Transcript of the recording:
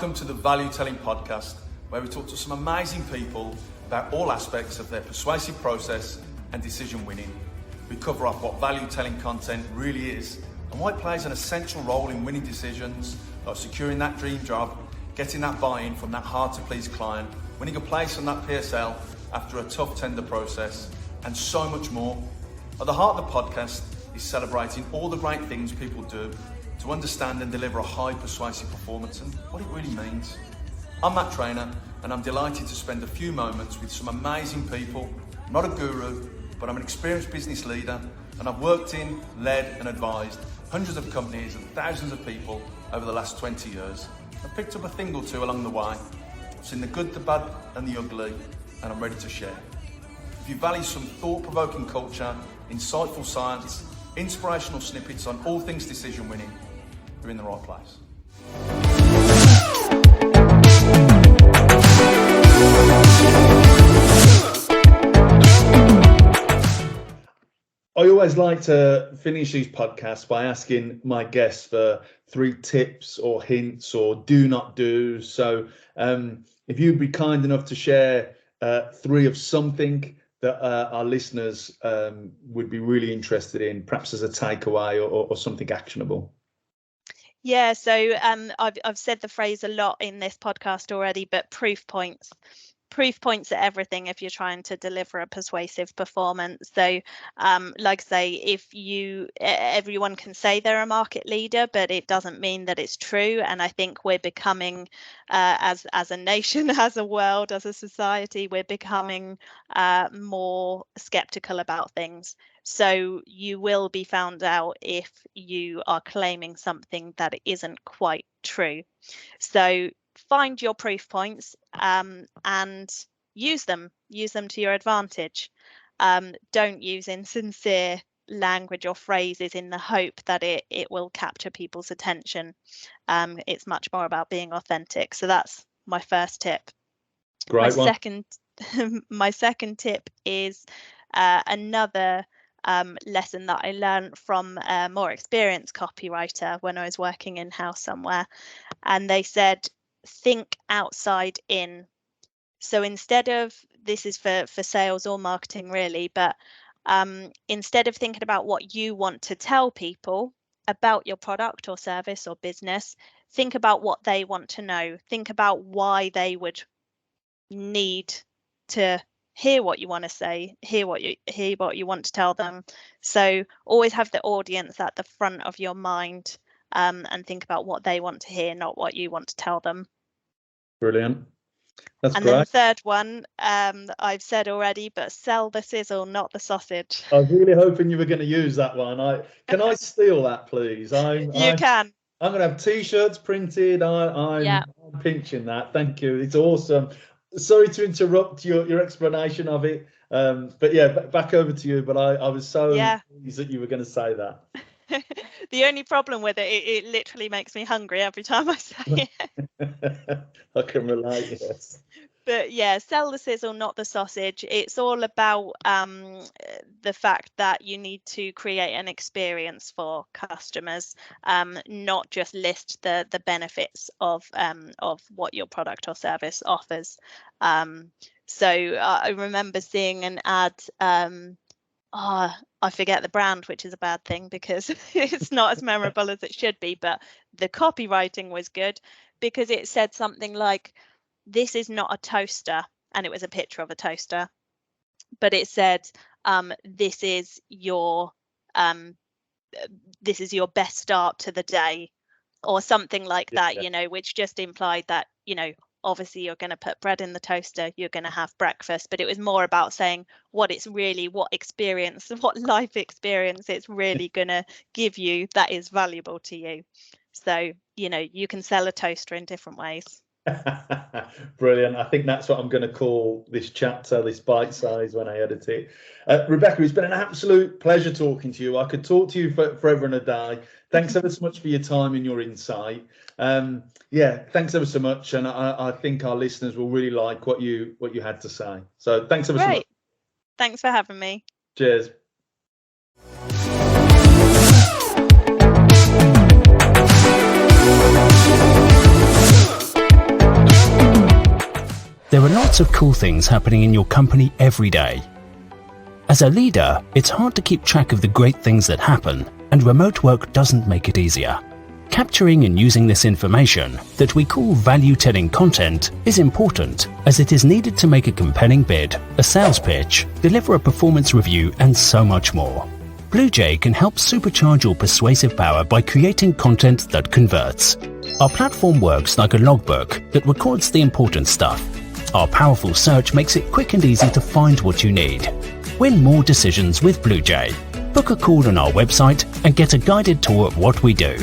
welcome to the Value Telling Podcast, where we talk to some amazing people about all aspects of their persuasive process and decision winning. We cover off what value telling content really is and why it plays an essential role in winning decisions, like securing that dream job, getting that buy-in from that hard-to-please client, winning a place on that PSL after a tough tender process, and so much more. At the heart of the podcast is celebrating all the great things people do to understand and deliver a high persuasive performance and what it really means. I'm Matt Trainer, and I'm delighted to spend a few moments with some amazing people. I'm not a guru, but I'm an experienced business leader, and I've worked in, led and advised hundreds of companies and thousands of people over the last 20 years. I've picked up a thing or two along the way. I've seen the good, the bad and the ugly, and I'm ready to share. If you value some thought-provoking culture, insightful science, inspirational snippets on all things decision winning, you're in the right place. I always like to finish these podcasts by asking my guests for 3 tips or hints or do not do. So if you'd be kind enough to share 3 of something that our listeners would be really interested in, perhaps as a takeaway or something actionable. Yeah, so I've said the phrase a lot in this podcast already, but proof points. Proof points are everything if you're trying to deliver a persuasive performance. So like I say, everyone can say they're a market leader, but it doesn't mean that it's true. And I think we're becoming, as a nation, as a world, as a society, we're becoming more skeptical about things. So you will be found out if you are claiming something that isn't quite true. So find your proof points and use them to your advantage. Don't use insincere language or phrases in the hope that it will capture people's attention. It's much more about being authentic. So that's my first tip. Great. My second tip is another lesson that I learned from a more experienced copywriter when I was working in-house somewhere, and they said think outside in. So instead of, this is for sales or marketing really, but instead of thinking about what you want to tell people about your product or service or business, think about what they want to know. Think about why they would need to hear what you want to say, hear what you want to tell them. So always have the audience at the front of your mind, and think about what they want to hear, not what you want to tell them. Brilliant. That's great. Then the third one, I've said already, but sell the sizzle, not the sausage. I was really hoping you were going to use that one. Can I steal that, please? You can. I'm going to have T-shirts printed. I'm pinching that. Thank you. It's awesome. Sorry to interrupt your explanation of it, but yeah, back over to you. But I was so pleased that you were going to say that. The only problem with it literally makes me hungry every time I say it. I can relate, yes. But yeah, sell the sizzle, not the sausage. It's all about the fact that you need to create an experience for customers, not just list the benefits of what your product or service offers. So I remember seeing an ad. I forget the brand, which is a bad thing because it's not as memorable as it should be, but the copywriting was good because it said something like, this is not a toaster, and it was a picture of a toaster, but it said, this is your best start to the day, or something like that, which just implied that, obviously you're going to put bread in the toaster, you're going to have breakfast, but it was more about saying what life experience it's really going to give you that is valuable to you. So, you can sell a toaster in different ways. Brilliant. I think that's what I'm going to call this chapter, this bite size, when I edit it. Rebecca, it's been an absolute pleasure talking to you. I could talk to you forever and a day. Thanks ever so much for your time and your insight. Thanks ever so much, and I think our listeners will really like what you had to say. So thanks ever so much. Thanks for having me. Cheers. There are lots of cool things happening in your company every day. As a leader, it's hard to keep track of the great things that happen, and remote work doesn't make it easier. Capturing and using this information that we call value-telling content is important, as it is needed to make a compelling bid, a sales pitch, deliver a performance review, and so much more. Blu-J can help supercharge your persuasive power by creating content that converts. Our platform works like a logbook that records the important stuff. Our powerful search makes it quick and easy to find what you need. Win more decisions with Blu-J. Book a call on our website and get a guided tour of what we do.